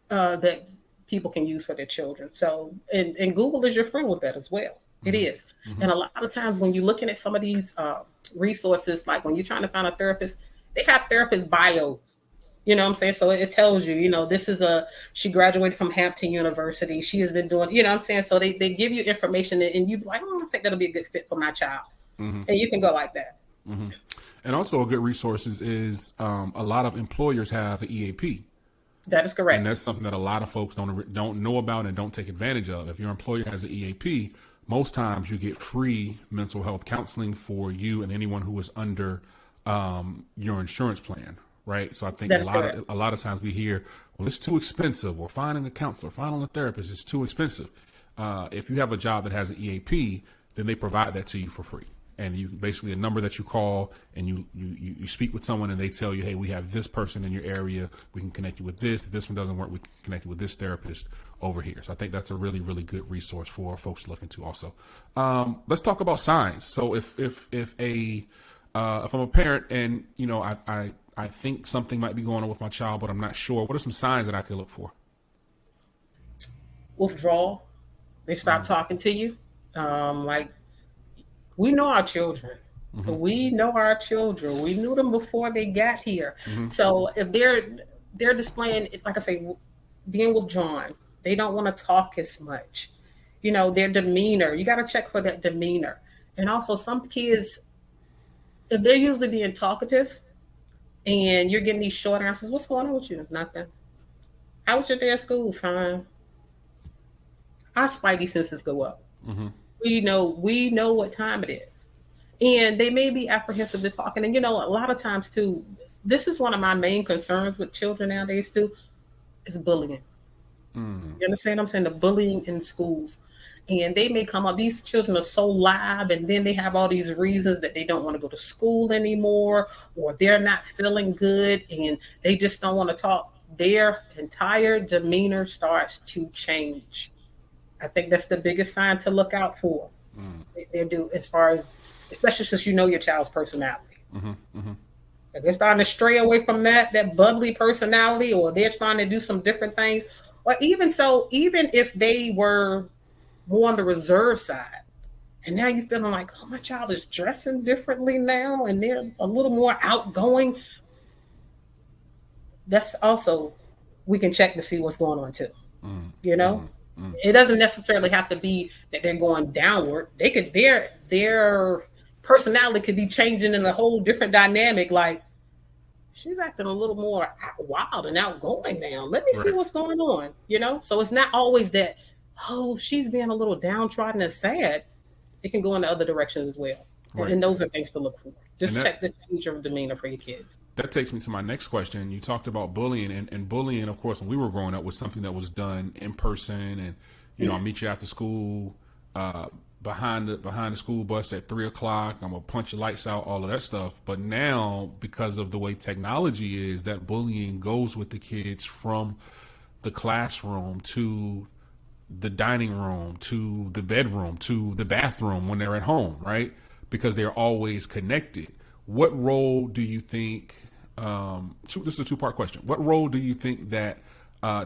that people can use for their children. So, and Google is your friend with that as well. It is. And a lot of times when you're looking at some of these resources, like when you're trying to find a therapist, they have therapist bio. You know what I'm saying? So it tells you, this is she graduated from Hampton University. She has been doing, you know what I'm saying? So they give you information and you're like, I think that'll be a good fit for my child. And you can go like that. And also a good resource is a lot of employers have an EAP. That is correct. And that's something that a lot of folks don't know about and don't take advantage of. If your employer has an EAP, most times you get free mental health counseling for you and anyone who is under your insurance plan, right? So I think a lot of times we hear, well, it's too expensive, or finding a counselor, finding a therapist is too expensive. If you have a job that has an EAP, then they provide that to you for free. And you basically a number that you call and you speak with someone and they tell you, hey, we have this person in your area. We can connect you with this. If this one doesn't work, we can connect you with this therapist over here. So I think that's a really, really good resource for folks to look into also. Let's talk about signs. So if I'm a parent and, I think something might be going on with my child, but I'm not sure, what are some signs that I could look for? Withdrawal. They stop talking to you. We know our children. We know our children. We knew them before they got here. So if they're displaying, like I say, being withdrawn, they don't want to talk as much. Their demeanor. You got to check for that demeanor. And also some kids, if they're usually being talkative and you're getting these short answers, what's going on with you? Nothing. How was your day at school? Fine. Our spidey senses go up. We know what time it is. And they may be apprehensive to talking. And, a lot of times, too, this is one of my main concerns with children nowadays, too, is bullying. You understand what I'm saying? The bullying in schools. And they may come up, these children are so live, and then they have all these reasons that they don't want to go to school anymore, or they're not feeling good, and they just don't want to talk. Their entire demeanor starts to change. I think that's the biggest sign to look out for. They do, as far as, especially since you know your child's personality. If they're starting to stray away from that bubbly personality, or they're trying to do some different things, or even if they were more on the reserve side, and now you're feeling like, oh, my child is dressing differently now, and they're a little more outgoing. That's also, we can check to see what's going on too. It doesn't necessarily have to be that they're going downward. They could their personality could be changing in a whole different dynamic. Like, she's acting a little more wild and outgoing now. Let me see what's going on. So it's not always that, oh, she's being a little downtrodden and sad. It can go in the other direction as well. And those are things to look for. Just check the change of demeanor for your kids. That takes me to my next question. You talked about bullying, and bullying, of course, when we were growing up, was something that was done in person. And I'll meet you after school, behind the school bus at 3:00. I'm gonna punch your lights out, all of that stuff. But now, because of the way technology is, that bullying goes with the kids from the classroom to the dining room to the bedroom to the bathroom when they're at home, right? Because they're always connected. What role do you think, this is a two-part question. What role do you think that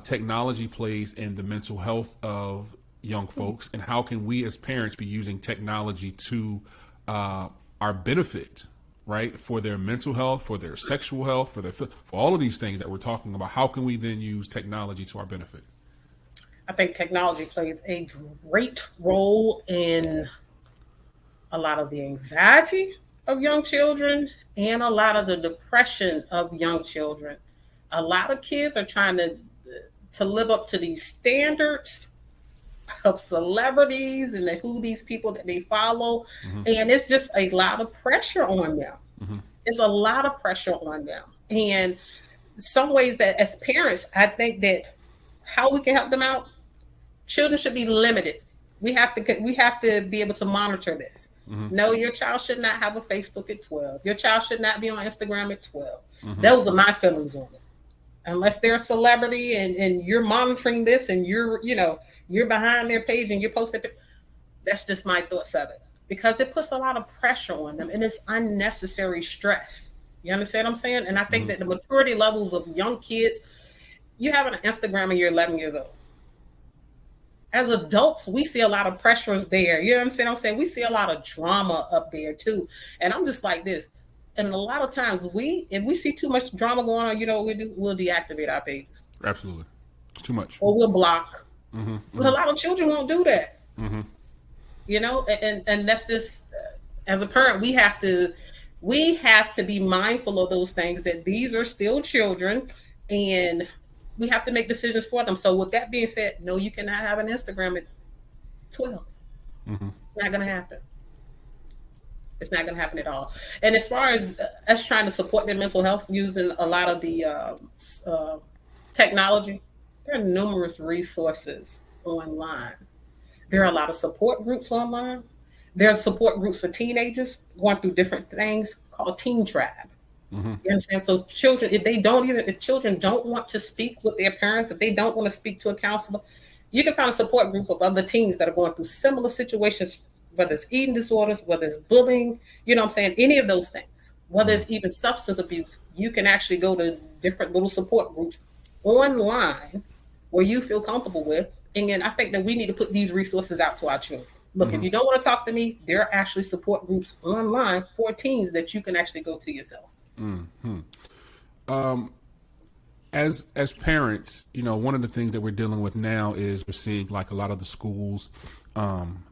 technology plays in the mental health of young folks, and how can we as parents be using technology to our benefit, right? For their mental health, for their sexual health, for all of these things that we're talking about, how can we then use technology to our benefit? I think technology plays a great role in a lot of the anxiety of young children, and a lot of the depression of young children. A lot of kids are trying to live up to these standards of celebrities and who these people that they follow, and it's just a lot of pressure on them. It's a lot of pressure on them, and some ways that as parents, I think that how we can help them out, children should be limited. We have to be able to monitor this. No, your child should not have a Facebook at 12. Your child should not be on Instagram at 12. Those are my feelings on it. Unless they're a celebrity and you're monitoring this and you're behind their page and you're posting, that's just my thoughts of it. Because it puts a lot of pressure on them and it's unnecessary stress. You understand what I'm saying? And I think that the maturity levels of young kids, you have an Instagram and you're 11 years old. As adults, we see a lot of pressures there. You know what I'm saying? We see a lot of drama up there too. And I'm just like this. And a lot of times if we see too much drama going on, we'll deactivate our pages. Absolutely. It's too much. Or we'll block. But a lot of children won't do that. And that's just, as a parent, we have to be mindful of those things, that these are still children and we have to make decisions for them. So with that being said, no, you cannot have an Instagram at 12. It's not going to happen. It's not going to happen at all. And as far as us trying to support their mental health using a lot of the technology, there are numerous resources online. There are a lot of support groups online. There are support groups for teenagers going through different things called Teen Tribe. You understand? So if children don't want to speak with their parents, if they don't want to speak to a counselor, you can find a support group of other teens that are going through similar situations, whether it's eating disorders, whether it's bullying, any of those things, whether it's even substance abuse. You can actually go to different little support groups online where you feel comfortable with. And I think that we need to put these resources out to our children. Look, if you don't want to talk to me, there are actually support groups online for teens that you can actually go to yourself. As parents, one of the things that we're dealing with now is we're seeing like a lot of the schools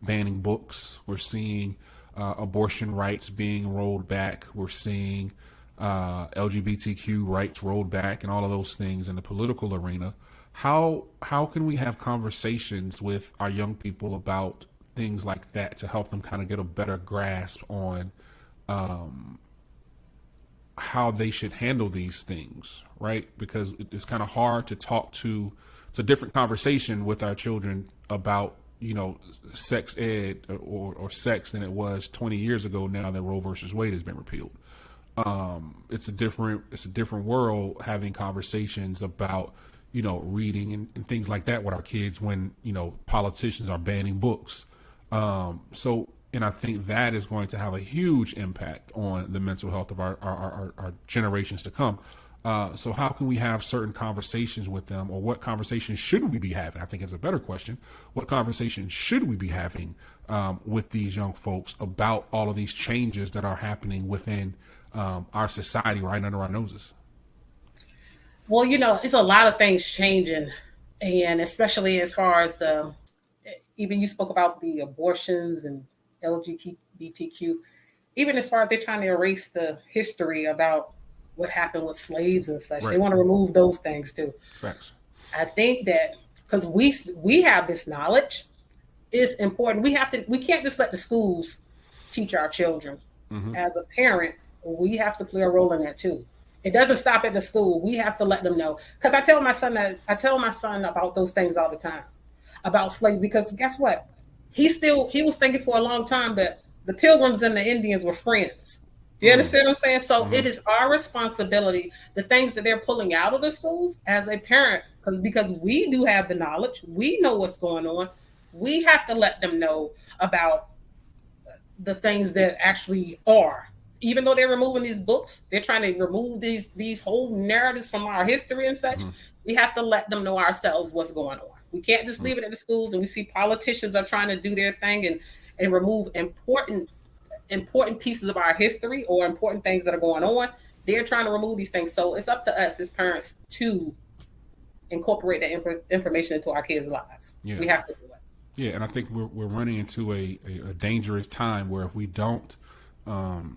banning books. We're seeing abortion rights being rolled back. We're seeing LGBTQ rights rolled back, and all of those things in the political arena. How can we have conversations with our young people about things like that to help them kind of get a better grasp on how they should handle these things, right? Because it's kind of hard to talk to. It's a different conversation with our children about, sex ed or sex than it was 20 years ago now that Roe versus Wade has been repealed. It's a different world having conversations about, reading and things like that with our kids when, politicians are banning books. And I think that is going to have a huge impact on the mental health of our generations to come. So how can we have certain conversations with them, or what conversations should we be having? I think it's a better question. What conversations should we be having with these young folks about all of these changes that are happening within our society right under our noses? Well, it's a lot of things changing, and especially as far as even you spoke about the abortions and LGBTQ, even as far as they're trying to erase the history about what happened with slaves and such. Right. They want to remove those things too. Facts. I think that because we have this knowledge, it's important. We can't just let the schools teach our children. As a parent, we have to play a role in that too. It doesn't stop at the school. We have to let them know. Because I tell my son about those things all the time, about slaves, because guess what? He was thinking for a long time that the Pilgrims and the Indians were friends. You understand what I'm saying? So it is our responsibility, the things that they're pulling out of the schools as a parent, because we do have the knowledge, we know what's going on. We have to let them know about the things that actually are. Even though they're removing these books, they're trying to remove these whole narratives from our history and such. We have to let them know ourselves what's going on. We can't just leave it at the schools, and we see politicians are trying to do their thing and remove important pieces of our history or important things that are going on. They're trying to remove these things. So it's up to us as parents to incorporate that information into our kids' lives. Yeah. We have to do it. Yeah, and I think we're running into a dangerous time where if we don't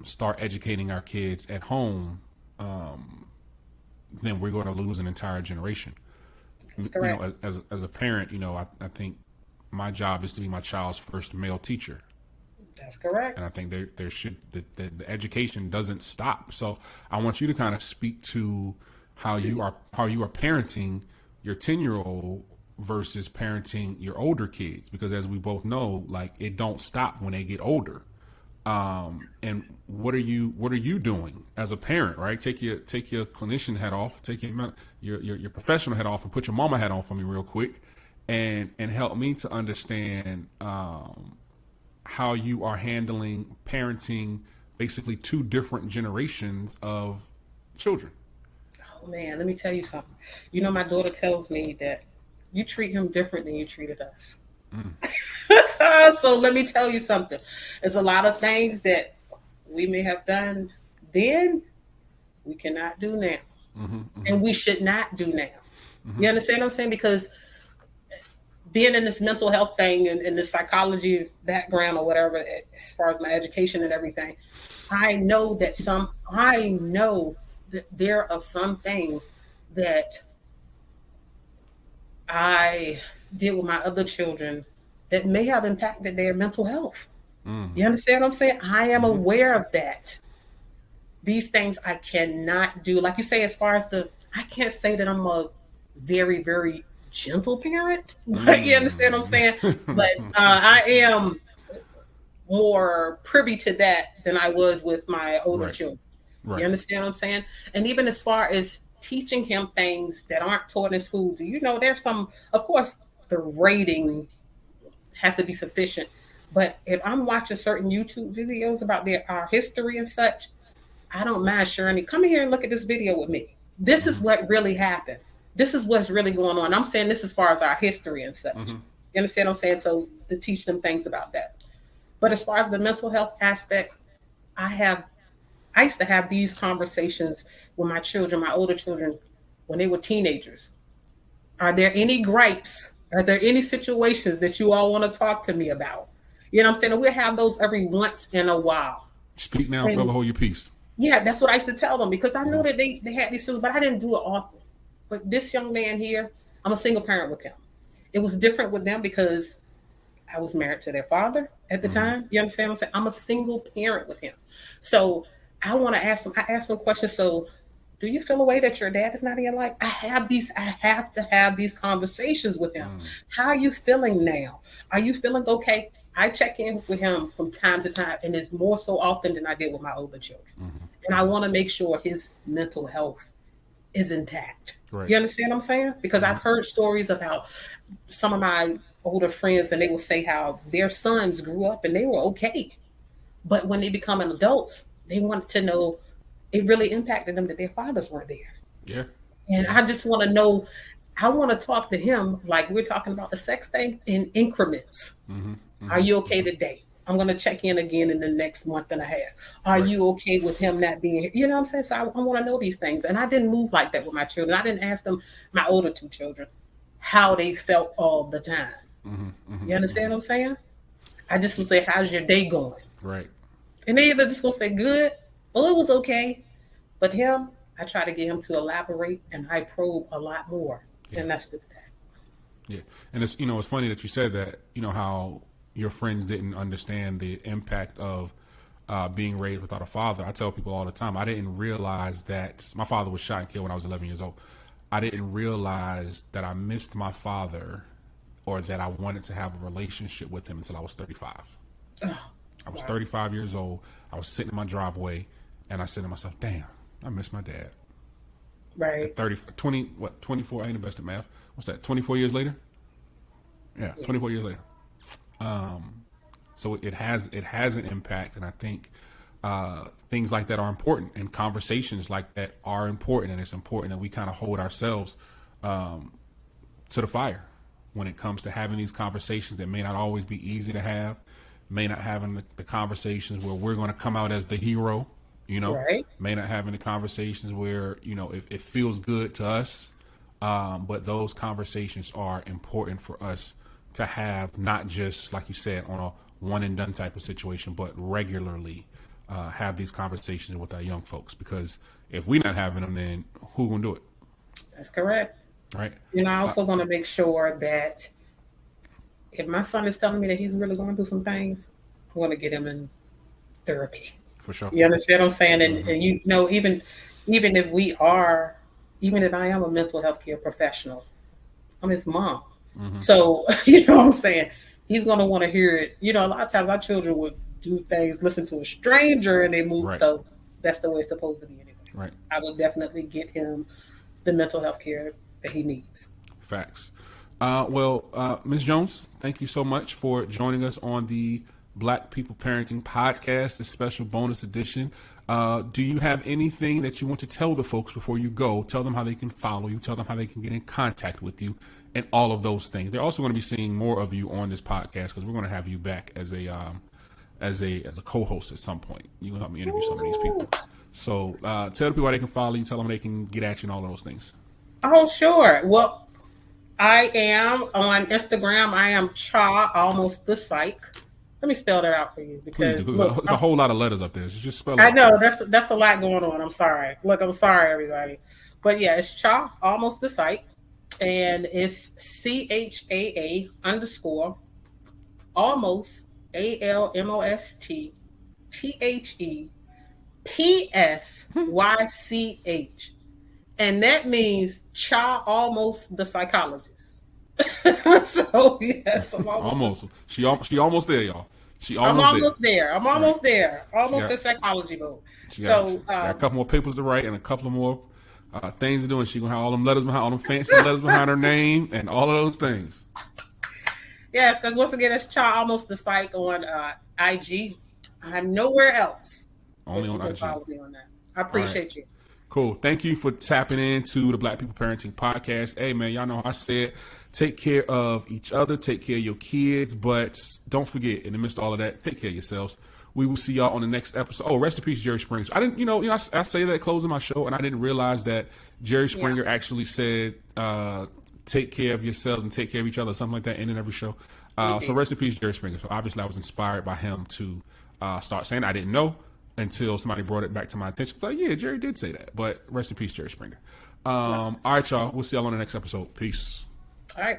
start educating our kids at home, then we're going to lose an entire generation. That's You correct. know, as a parent, you know, I think my job is to be my child's first male teacher, That's correct. and I think there should the education doesn't stop. So I want you to kind of speak to how you are parenting your 10-year-old versus parenting your older kids, because as we both know, like it don't stop when they get older. And what are you doing as a parent, right? Take your clinician hat off, take your professional hat off, and put your mama hat on for me real quick, and help me to understand how you are handling parenting basically two different generations of children. Oh man, let me tell you something. You know, my daughter tells me that you treat him different than you treated us. So let me tell you something. There's a lot of things that we may have done then we cannot do now. And we should not do now. You understand what I'm saying? Because being in this mental health thing and the psychology background or whatever, as far as my education and everything, I know that there are some things that I did with my other children that may have impacted their mental health. You understand what I'm saying? I am aware of that. These things I cannot do. Like you say, as far as I can't say that I'm a very, very gentle parent. Like, you understand what I'm saying? But I am more privy to that than I was with my older Right. children. Right. You understand what I'm saying? And even as far as teaching him things that aren't taught in school, do you know there's some, of course, the rating has to be sufficient. But if I'm watching certain YouTube videos about our history and such, I don't mind sharing it. Come here and look at this video with me. This is what really happened. This is what's really going on. I'm saying this as far as our history and such. You understand what I'm saying? So to teach them things about that. But as far as the mental health aspect, I used to have these conversations with my children, my older children, when they were teenagers. Are there any gripes? Are there any situations that you all want to talk to me about? You know what I'm saying? And we'll have those every once in a while. Speak now, And forever hold your peace. yeah, that's what I used to tell them because I know that they had these feelings, but I didn't do it often. But this young man here, I'm a single parent with him. It was different with them because I was married to their father at the time. You understand what I'm saying? I'm a single parent with him. So I want to ask them, I ask them questions. So do you feel a way that your dad is not in your life? I have to have these conversations with him. How are you feeling now? Are you feeling okay? I check in with him from time to time, and it's more so often than I did with my older children. And I want to make sure his mental health is intact. Right. You understand what I'm saying? Because I've heard stories about some of my older friends, and they will say how their sons grew up and they were okay. But when they become adults, they want to know it really impacted them that their fathers weren't there. Yeah. And I just want to know, I want to talk to him like we're talking about the sex thing in increments. Are you okay today? I'm going to check in again in the next month and a half. Are Right. you okay with him not being here? You know what I'm saying? So I want to know these things. And I didn't move like that with my children. I didn't ask them, my older two children, how they felt all the time. You understand what I'm saying? I just would say, how's your day going? Right. And they either just going to say, good, or it was okay. But him, I try to get him to elaborate and I probe a lot more. Yeah. And that's just that. Yeah. And it's funny that you said that, how your friends didn't understand the impact of being raised without a father. I tell people all the time, I didn't realize that my father was shot and killed when I was 11 years old. I didn't realize that I missed my father or that I wanted to have a relationship with him until I was 35. I was 35 years old. I was sitting in my driveway and I said to myself, damn, I miss my dad. Right. 24, I ain't the best at math. What's that, 24 years later? Yeah, 24 years later. So it has an impact, and I think things like that are important, and conversations like that are important, and it's important that we kind of hold ourselves to the fire when it comes to having these conversations that may not always be easy to have, may not having the conversations where we're going to come out as the hero, Right. may not having the conversations where, it feels good to us, but those conversations are important for us to have not just, like you said, on a one and done type of situation, but regularly have these conversations with our young folks. Because if we're not having them, then who gonna do it? That's correct. Right. I also want to make sure that if my son is telling me that he's really going through some things, I want to get him in therapy. For sure. You understand what I'm saying? And even if I am a mental health care professional, I'm his mom. So, you know what I'm saying? He's going to want to hear it. A lot of times our children would do things, listen to a stranger, and they move. Right. So that's the way it's supposed to be anyway. Right. I will definitely get him the mental health care that he needs. Facts. Ms. Jones, thank you so much for joining us on the Black People Parenting Podcast, this special bonus edition. Do you have anything that you want to tell the folks before you go? Tell them how they can follow you. Tell them how they can get in contact with you, and all of those things. They're also going to be seeing more of you on this podcast because we're going to have you back as a co-host at some point. You can help me interview some of these people. So tell the people how they can follow you. Tell them they can get at you and all of those things. Oh, sure. Well, I am on Instagram. I am Cha Almost the Psych. Let me spell that out for you because Please, there's a whole lot of letters up there. So just spell it I out. know that's a lot going on. I'm sorry. Look, I'm sorry, everybody. But yeah, it's Cha Almost the Psych, and it's CHAA _ almost ALMOST THEPSYCH, and that means Cha Almost the Psychologist. So yes, I'm almost. She almost there, y'all. I'm almost there. Almost in psychology mode. Got a couple more papers to write and a couple of more things to do, and she gonna have all them letters behind, all them fancy letters behind her name, and all of those things. Yes, because once again, it's Cha Almost the Psych on IG. I'm nowhere else. Only on IG. Follow me on that. I appreciate you. Cool. Thank you for tapping into the Black People Parenting Podcast. Hey, man, y'all know how I said, take care of each other, take care of your kids, but don't forget, in the midst of all of that, take care of yourselves. We will see y'all on the next episode. Oh, rest in peace, Jerry Springer. I didn't, I say that closing my show, and I didn't realize that Jerry Springer actually said, take care of yourselves and take care of each other, something like that, ending every show. So rest in peace, Jerry Springer. So obviously I was inspired by him to start saying it. I didn't know until somebody brought it back to my attention. But yeah, Jerry did say that. But rest in peace, Jerry Springer. All right, y'all. We'll see y'all on the next episode. Peace. All right.